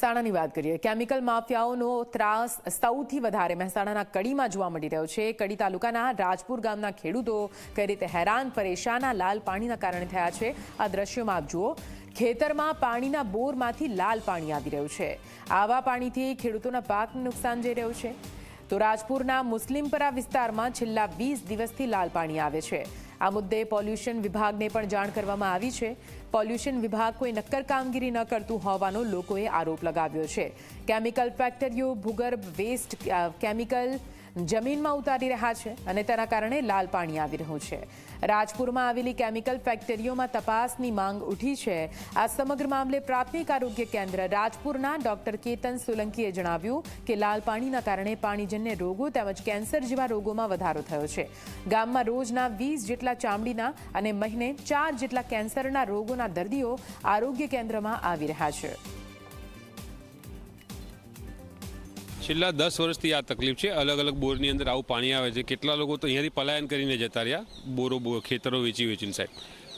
મહેસાણાની વાત કરીએ. કેમિકલ માફિયાઓનો ત્રાસ સૌથી વધારે મહેસાણાના કડીમાં જોવા મળી રહ્યો છે. કડી તાલુકાના રાજપુર ગામના ખેડૂતો કઈ રીતે હેરાન પરેશાન લાલ પાણીના કારણે થયા છે. આ દ્રશ્યોમાં આપ જુઓ. ખેતરમાં પાણીના બોરમાંથી લાલ પાણી આવી રહ્યું છે. આવા પાણીથી ખેડૂતોના પાકને નુકસાન જઈ રહ્યું છે. તો રાજપુરના મુસ્લિમપરા વિસ્તારમાં છેલ્લા 20 દિવસથી લાલ પાણી આવે છે. આ મુદ્દે પોલ્યુશન વિભાગને પણ જાણ કરવામાં આવી છે. પોલ્યુશન વિભાગ કોઈ નક્કર કામગીરી ન કરતું હોવાનો લોકોએ આરોપ લગાવ્યો છે. કેમિકલ ફેક્ટરીઓ ભૂગર્ભ વેસ્ટ કેમિકલ જમીનમાં ઉતારી રહ્યા છે અને તેના કારણે લાલ પાણી આવી રહ્યું છે. રાજપુરમાં આવેલી કેમિકલ ફેક્ટરીઓમાં તપાસની માંગ ઉઠી છે. આ સમગ્ર મામલે પ્રાથમિક આરોગ્ય કેન્દ્ર રાજપુરના ડોક્ટર કેતન સોલંકીએ જણાવ્યું કે લાલ પાણીના કારણે પાણીજન્ય રોગો તેમજ કેન્સર જેવા રોગોમાં વધારો થયો છે. ગામમાં રોજના 20 જેટલા ચામડીના અને મહિને 4 જેટલા કેન્સરના રોગોના દર્દીઓ આરોગ્ય કેન્દ્રમાં આવી રહ્યા છે. છેલ્લા 10 વર્ષથી આ તકલીફ છે. અલગ અલગ બોરની અંદર આવું પાણી આવે છે. કેટલા લોકો તો અહીંયાથી પલાયન કરીને જતા રહ્યા, ખેતરો વેચીને સાહેબ.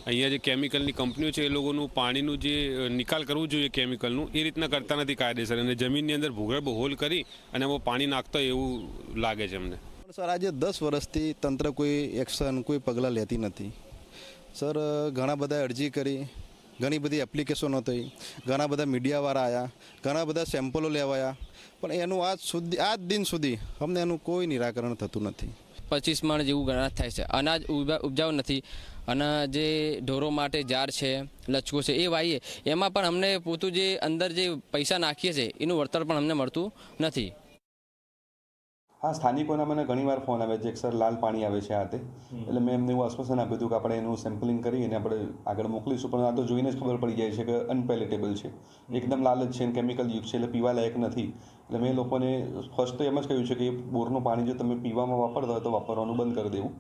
અહીંયા જે કેમિકલની કંપનીઓ છે એ લોકોનું પાણીનું જે નિકાલ કરવું જોઈએ કેમિકલનું એ રીતના કરતા નથી કાયદેસર, અને જમીનની અંદર ભૂગર્ભ હોલ કરી અને એમાં પાણી નાખતા એવું લાગે છે અમને. સર, આજે 10 વર્ષથી તંત્ર કોઈ એક્શન કોઈ પગલાં લેતી નથી. સર, ઘણા બધા અરજી કરી, ઘણી બધી એપ્લિકેશનો થઈ, ઘણા બધા મીડિયાવાળા આવ્યા, ઘણા બધા સેમ્પલો લેવાયા, પણ એનું આજ દિન સુધી અમને એનું કોઈ નિરાકરણ થતું નથી. 25 મણ જેવું ગણાત થાય છે. અનાજ ઉપજાવ નથી અને જે ઢોરો માટે ઝાડ છે, લચકો છે એ વાવીએ એમાં પણ અમને પોતું જે અંદર જે પૈસા નાખીએ છીએ એનું વળતર પણ અમને મળતું નથી. હા, સ્થાનિકોના મને ઘણીવાર ફોન આવે છે કે સર લાલ પાણી આવે છે આતે, એટલે મેં એમને એવું આશ્વાસન આપ્યું હતું કે આપણે એનું સેમ્પલિંગ કરીને આપણે આગળ મોકલીશું, પણ આ તો જોઈને જ ખબર પડી જાય છે કે અનપેલેટેબલ છે, એકદમ લાલ જ છે અને કેમિકલ યુક્ત છે, એટલે પીવા લાયક નથી. એટલે મેં લોકોને ફર્સ્ટ તો એમ જ કહ્યું છે કે એ બોરનું પાણી જો તમે પીવામાં વાપરતા હોય તો વાપરવાનું બંધ કરી દેવું.